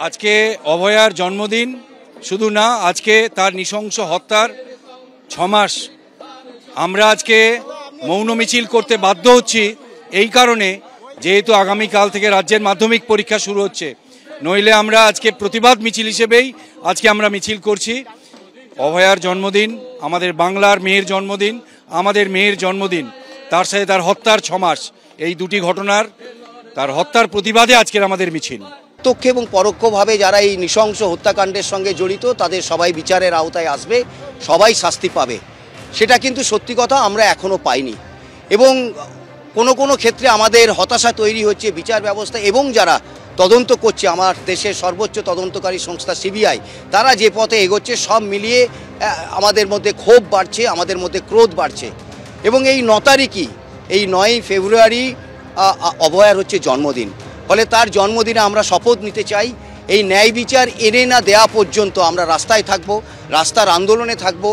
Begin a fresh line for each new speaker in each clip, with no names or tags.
আজকে অভয়ার জন্মদিন, শুধু না, আজকে তার নৃশংস হত্যার 6 মাস। আমরা আজকে মৌন মিছিল করতে বাধ্য হচ্ছি এই কারণে, যেহেতু আগামীকাল থেকে রাজ্যের মাধ্যমিক পরীক্ষা শুরু হচ্ছে। নইলে আমরা আজকে প্রতিবাদ মিছিল হিসেবেই আজকে আমরা মিছিল করছি। অভয়ার জন্মদিন, আমাদের বাংলার মেয়ের জন্মদিন, আমাদের মেয়ের জন্মদিন, তার সাথে তার হত্যার 6 মাস, এই দুটি ঘটনার, তার হত্যার প্রতিবাদে আজকের আমাদের মিছিল।
প্রত্যক্ষ এবং পরোক্ষভাবে যারা এই নৃশংস হত্যাকাণ্ডের সঙ্গে জড়িত তাদের সবাই বিচারের আওতায় আসবে, সবাই শাস্তি পাবে। সেটা কিন্তু সত্যি কথা আমরা এখনও পাইনি, এবং কোনো ক্ষেত্রে আমাদের হতাশা তৈরি হচ্ছে বিচার ব্যবস্থা এবং যারা তদন্ত করছে, আমার দেশের সর্বোচ্চ তদন্তকারী সংস্থা সিবিআই, তারা যে পথে এগোচ্ছে সব মিলিয়ে আমাদের মধ্যে ক্ষোভ বাড়ছে, আমাদের মধ্যে ক্রোধ বাড়ছে। এবং এই 9 তারিখই, এই 9ই ফেব্রুয়ারি অভয়ার হচ্ছে জন্মদিন। ফলে তার জন্মদিনে আমরা শপথ নিতে চাই, এই ন্যায় বিচার এনে না দেওয়া পর্যন্ত আমরা রাস্তায় থাকব, রাস্তার আন্দোলনে থাকব।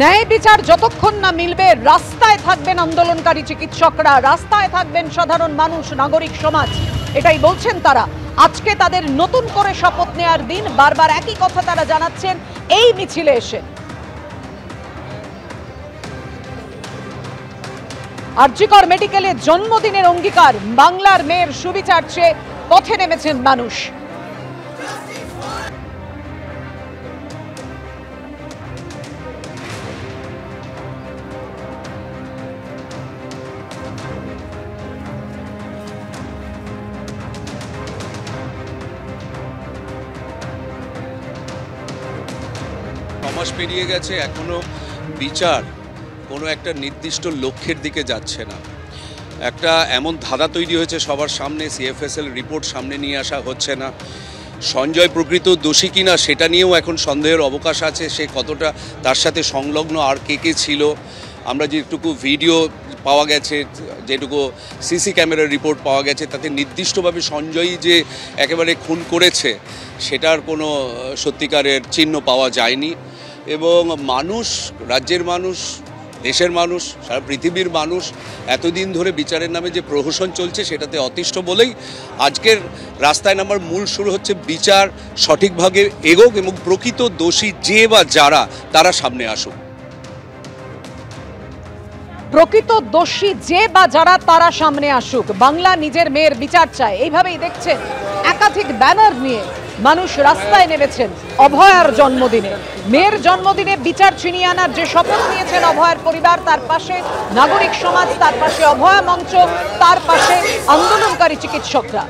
ন্যায় বিচার যতক্ষণ না মিলবে রাস্তায় থাকবেন আন্দোলনকারী চিকিৎসকরা, রাস্তায় থাকবেন সাধারণ মানুষ, নাগরিক সমাজ। এটাই বলছেন তারা। আজকে তাদের নতুন করে শপথ নেওয়ার দিন, বারবার একই কথা তারা জানাচ্ছেন এই মিছিলে এসে। আরজিকর মেডিকেলে জন্মদিনের অঙ্গীকার, বাংলার মেয়ের সুবিচার চেয়ে পথে নেমেছেন মানুষ।
মাস পেরিয়ে গেছে, এখনো বিচার কোনো একটা নির্দিষ্ট লক্ষ্যের দিকে যাচ্ছে না। একটা এমন ধাঁধা তৈরি হয়েছে সবার সামনে, সিএফএসএল রিপোর্ট সামনে নিয়ে আসা হচ্ছে না। সঞ্জয় প্রকৃত দোষী কিনা সেটা নিয়েও এখন সন্দেহের অবকাশ আছে, সে কতটা তার সাথে সংলগ্ন আর কে ছিল। আমরা যেটুকু ভিডিও পাওয়া গেছে, যেটুকু সিসি ক্যামেরার রিপোর্ট পাওয়া গেছে, তাতে নির্দিষ্টভাবে সঞ্জয়ই যে একেবারে খুন করেছে সেটার কোনো সত্যিকারের চিহ্ন পাওয়া যায়নি। এবং মানুষ, রাজ্যের মানুষ, দেশের মানুষ, সারা পৃথিবীর মানুষ এতদিন ধরে বিচারের নামে যে প্রহসন চলছে সেটাতে অতিষ্ঠ বলেই আজকের রাস্তায় নামার মূল শুরু হচ্ছে। বিচার সঠিকভাবে এগোক এবং প্রকৃত দোষী যে বা যারা তারা সামনে আসুক।
প্রকৃত দোষী যে বা যারা তারা সামনে আসুক, বাংলা নিজের মেয়ের বিচার চায়, এইভাবেই দেখছেন একাধিক ব্যানার নিয়ে মানুষ রাস্তায় নেমেছেন অভয়ার জন্মদিনে। মেয়ের জন্মদিনে বিচার ছিনিয়ে আনার যে শপথ নিয়েছেন অভয়ার পরিবার, তার পাশে নাগরিক সমাজ, তার পাশে অভয়া মঞ্চ, তার পাশে আন্দোলনকারী চিকিৎসকরা।